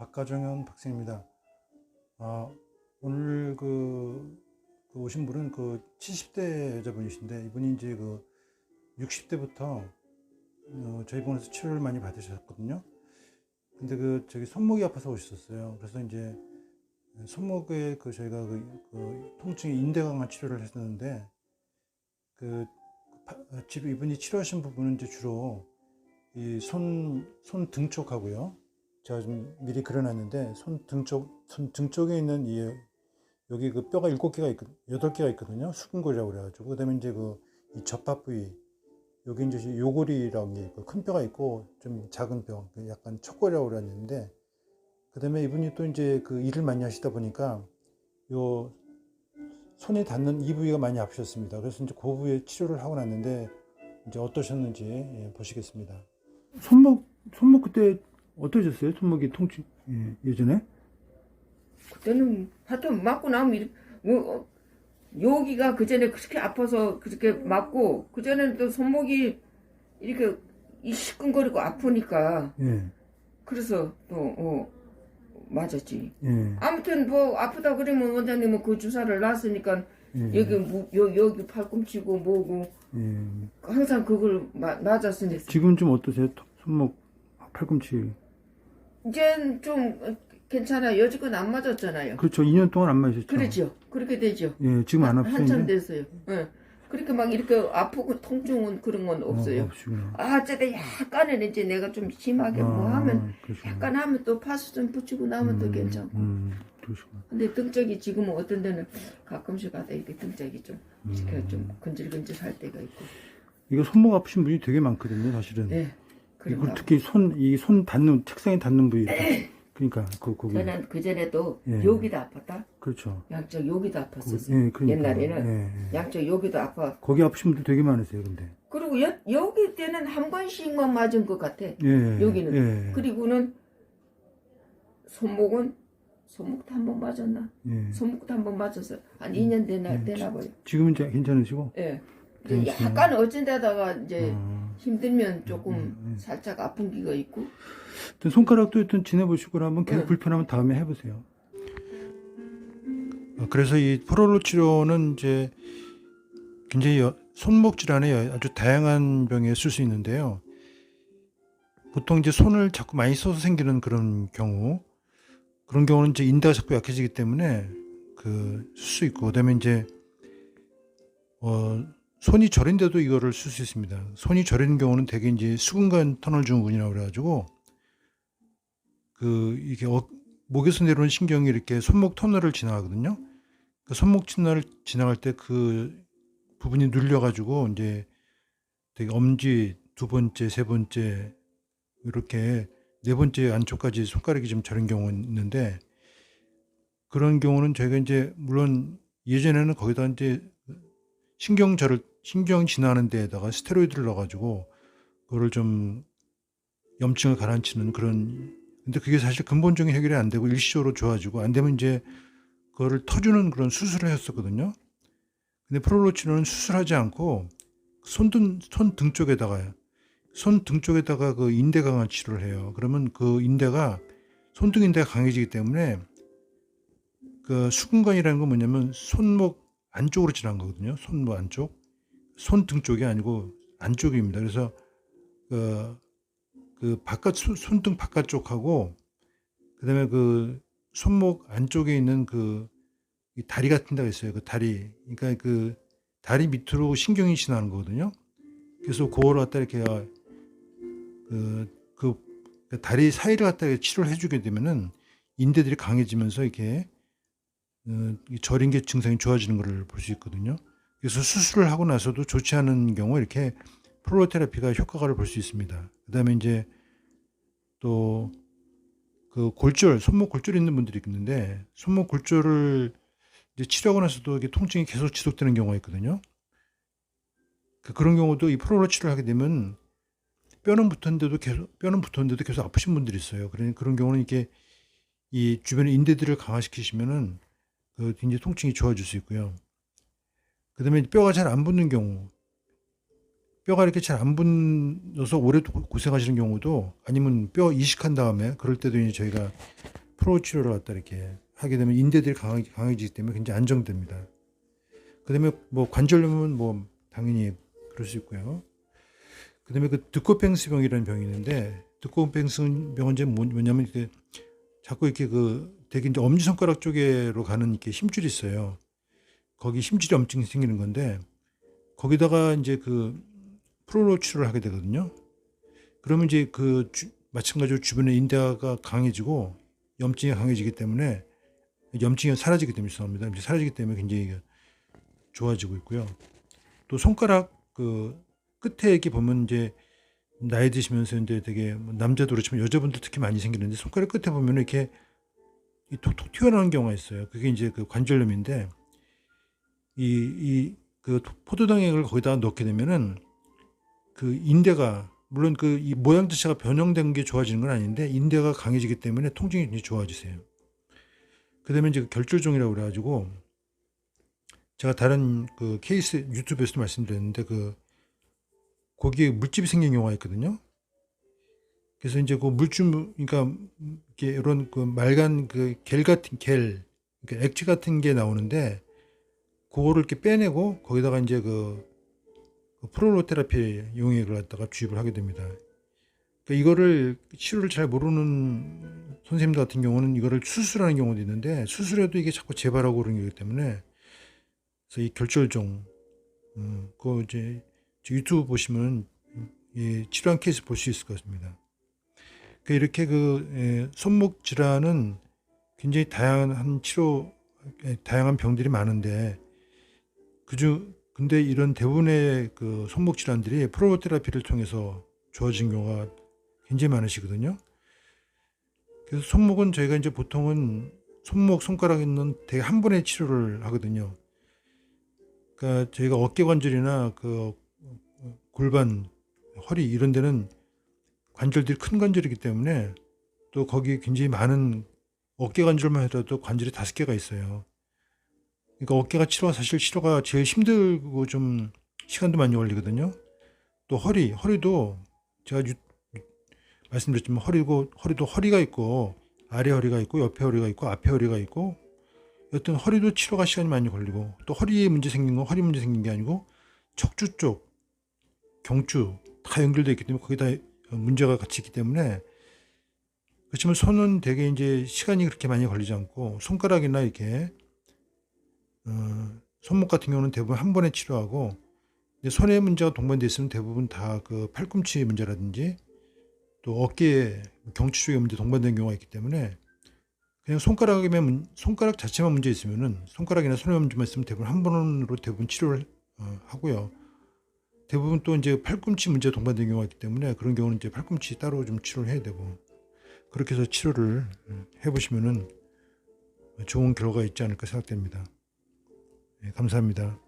박가정현 박사입니다. 오늘 오신 분은 70대 여자분이신데, 이분이 이제 60대부터 저희 병원에서 치료를 많이 받으셨거든요. 근데 저기 손목이 아파서 오셨어요. 그래서 이제 손목에 저희가 통증이 인대강화 치료를 했었는데, 이분이 치료하신 부분은 이제 주로 이 손 등 쪽하고요. 제가 좀 미리 그려놨는데, 손 등 쪽에 있는 여기 뼈가 7개가 있거든요. 8개가 있거든요. 수근골이라고 그래가지고. 그 다음에 이제 이 접합 부위, 여기 이제 요골이라는 게 있고, 큰 뼈가 있고, 좀 작은 뼈, 약간 척골이라고 그랬는데, 그 다음에 이분이 또 이제 일을 많이 하시다 보니까, 손이 닿는 이 부위가 많이 아프셨습니다. 그래서 이제 그 부위에 치료를 하고 났는데, 이제 어떠셨는지 보시겠습니다. 손목 그때 어떠셨어요? 손목이 통증, 예전에? 그때는 하여튼 맞고 나면 여기가 그전에 그렇게 아파서 그렇게 맞고, 그전에는 또 손목이 이렇게 시끈거리고 아프니까 예. 그래서 또 맞았지. 예. 아무튼 뭐 아프다 그러면 원장님은 그 주사를 놨으니까 예. 여기 팔꿈치고 뭐고 예. 항상 그걸 맞았으니까 지금 좀 어떠세요? 손목, 팔꿈치. 이젠 좀 괜찮아요. 여지껏 안 맞았잖아요. 그렇죠. 2년 동안 안 마셨죠. 그렇죠. 그렇게 되죠. 예, 지금 안 아프세요? 한참 됐어요. 예. 그렇게 막 이렇게 아프고 통증은 그런 건 없어요. 없으구나. 어쨌든 약간은 이제 내가 좀 심하게 뭐 하면 그러시구나. 약간 하면 또 파스 좀 붙이고 나면 또 괜찮고. 그러시구나. 근데 등짝이 지금은 어떤 데는 가끔씩 하다 이렇게 등짝이 좀 이렇게 좀 근질근질할 때가 있고. 이거 손목 아프신 분이 되게 많거든요, 사실은. 네. 이걸 특히 손 닿는, 책상에 닿는 부위. 그러니까, 거기. 저는 그전에도 예. 여기다 아팠다. 그렇죠. 양쪽 여기도 아팠었어. 예, 그러니까. 옛날에는 예. 양쪽 여기도 아파. 거기 아프신 분들 되게 많으세요, 근데. 그리고 여기 때는 한 번씩만 맞은 것 같아. 예. 여기는. 예. 그리고는 손목도 한 번 맞았나? 예. 손목도 한 번 맞았어. 한 2년 되나 봐요. 지금은 이제 괜찮으시고? 예. 괜찮으시네. 약간 어쩐 데다가 이제 힘들면 조금 살짝 아픈 기가 있고. 손가락도 일단 지내보시고 한번 계속 불편하면 다음에 해보세요. 그래서 이 프로로 치료는 이제 굉장히 손목 질환에 아주 다양한 병에 쓸 수 있는데요. 보통 이제 손을 자꾸 많이 써서 생기는 그런 경우는 이제 인대가 자꾸 약해지기 때문에 쓸 수 있고, 그다음에 이제 손이 저린데도 이거를 쓸 수 있습니다. 손이 저리는 경우는 대개 이제 수근관 터널 증후군이라고 그래가지고 이게 목에서 내려오는 신경이 이렇게 손목 터널을 지나가거든요. 그 손목 터널을 지나갈 때 그 부분이 눌려가지고 이제 되게 엄지 2번째, 3번째 이렇게 4번째 안쪽까지 손가락이 좀 저린 경우가 있는데, 그런 경우는 저희가 이제 물론 예전에는 거기다 이제 신경 지나는 데에다가 스테로이드를 넣어가지고 그거를 좀 염증을 가라앉히는 근데 그게 사실 근본적인 해결이 안 되고 일시적으로 좋아지고, 안 되면 이제 그거를 터주는 그런 수술을 했었거든요. 근데 프로로 치료는 수술하지 않고 손 등 쪽에다가 인대 강화 치료를 해요. 그러면 손등 인대가 강해지기 때문에 수근관이라는 건 뭐냐면 손목 안쪽으로 지나간 거거든요. 손목 안쪽. 손등 쪽이 아니고 안쪽입니다. 그래서 손등 바깥쪽하고, 그다음에 손목 안쪽에 있는 이 다리 같은 데가 있어요. 다리. 그러니까 다리 밑으로 신경이 지나는 거거든요. 그래서 그거를 갖다 이렇게 다리 사이를 갖다 치료를 해주게 되면은 인대들이 강해지면서 이렇게 저린 게 증상이 좋아지는 것을 볼 수 있거든요. 그래서 수술을 하고 나서도 좋지 않은 경우 이렇게 프로테라피가 효과를 볼 수 있습니다. 그다음에 이제 또 손목 골절 있는 분들이 있는데, 손목 골절을 이제 치료하고 나서도 이게 통증이 계속 지속되는 경우가 있거든요. 그런 경우도 이 프로로 치료를 하게 되면 뼈는 붙었는데도 계속 아프신 분들이 있어요. 그런 경우는 이게 이 주변의 인대들을 강화시키시면은 굉장히 통증이 좋아질 수 있고요. 그다음에 뼈가 잘 안 붙는 경우, 뼈가 이렇게 잘 안 붙어서 오래 고생하시는 경우도 아니면 뼈 이식한 다음에 그럴 때도 이제 저희가 프로 치료를 갖다 이렇게 하게 되면 인대들이 강해지기 때문에 굉장히 안정됩니다. 그다음에 뭐 관절염은 뭐 당연히 그럴 수 있고요. 그다음에 그 드코팽스병이라는 병이 있는데 드코팽스병은 이제 뭐냐면 이렇게 자꾸 이렇게 그 되게 이제 엄지 손가락 쪽으로 가는 이렇게 힘줄이 있어요. 거기 힘줄이 엄청 생기는 건데 거기다가 이제 그 프로로 치료를 하게 되거든요. 그러면 이제 마찬가지로 주변에 인대가 강해지고 염증이 강해지기 때문에 염증이 사라지기 때문에 죄송합니다. 이제 사라지기 때문에 굉장히 좋아지고 있고요. 또 손가락 그 끝에 이렇게 보면 이제 나이 드시면서 이제 되게 뭐 남자도 그렇지만 여자분들 특히 많이 생기는데 손가락 끝에 보면 이렇게 톡톡 튀어나오는 경우가 있어요. 그게 이제 그 관절염인데 그 포도당액을 거기다가 넣게 되면은 그 인대가 물론 그 이 모양 자체가 변형된 게 좋아지는 건 아닌데 인대가 강해지기 때문에 통증이 굉장히 좋아지세요. 그다음에 이제 그 결절종이라고 그래가지고 제가 다른 그 케이스 유튜브에서도 말씀드렸는데 그 거기에 물집이 생긴 경우가 있거든요. 그래서 이제 그 물집 그러니까 이게 이런 그 맑은 그 그러니까 액체 같은 게 나오는데 그거를 이렇게 빼내고 거기다가 이제 그 프로로테라피 용액을 갖다가 주입을 하게 됩니다. 그러니까 이거를 치료를 잘 모르는 선생님들 같은 경우는 이거를 수술하는 경우도 있는데 수술해도 이게 자꾸 재발하고 그런 거기 때문에 그래서 이 결절종 그거 이제 유튜브 보시면 이 치료한 케이스 볼 수 있을 것 같습니다. 그러니까 이렇게 손목 질환은 굉장히 다양한 병들이 많은데 근데 이런 대부분의 그 손목 질환들이 프로테라피를 통해서 좋아진 경우가 굉장히 많으시거든요. 그래서 손목은 저희가 이제 보통은 손가락 있는 되게 한 번에 치료를 하거든요. 그러니까 저희가 어깨 관절이나 그 골반, 허리 이런 데는 관절들이 큰 관절이기 때문에 또 거기 굉장히 많은 어깨 관절만 해도 관절이 5개가 있어요. 그러니까 어깨가 사실 치료가 제일 힘들고 좀 시간도 많이 걸리거든요. 또 허리도 제가 말씀드렸지만 허리도 허리가 있고 아래 허리가 있고 옆에 허리가 있고 앞에 허리가 있고 여튼 허리도 치료가 시간이 많이 걸리고 또 허리에 문제 생긴 건 허리 문제 생긴 게 아니고 척추 쪽, 경추 다 연결되어 있기 때문에 거기다 문제가 같이 있기 때문에 그렇지만 손은 되게 이제 시간이 그렇게 많이 걸리지 않고 손가락이나 이렇게 손목 같은 경우는 대부분 한 번에 치료하고 손에 문제가 동반되어 있으면 대부분 다 그 팔꿈치 문제라든지 또 어깨에 경추 쪽에 문제 동반된 경우가 있기 때문에 그냥 손가락 자체만 문제 있으면은 손가락이나 손에 문제만 있으면 대부분 한 번으로 대부분 치료를 하고요. 대부분 또 이제 팔꿈치 문제 동반된 경우가 있기 때문에 그런 경우는 이제 팔꿈치 따로 좀 치료를 해야 되고 그렇게 해서 치료를 해보시면은 좋은 결과가 있지 않을까 생각됩니다. 네, 감사합니다.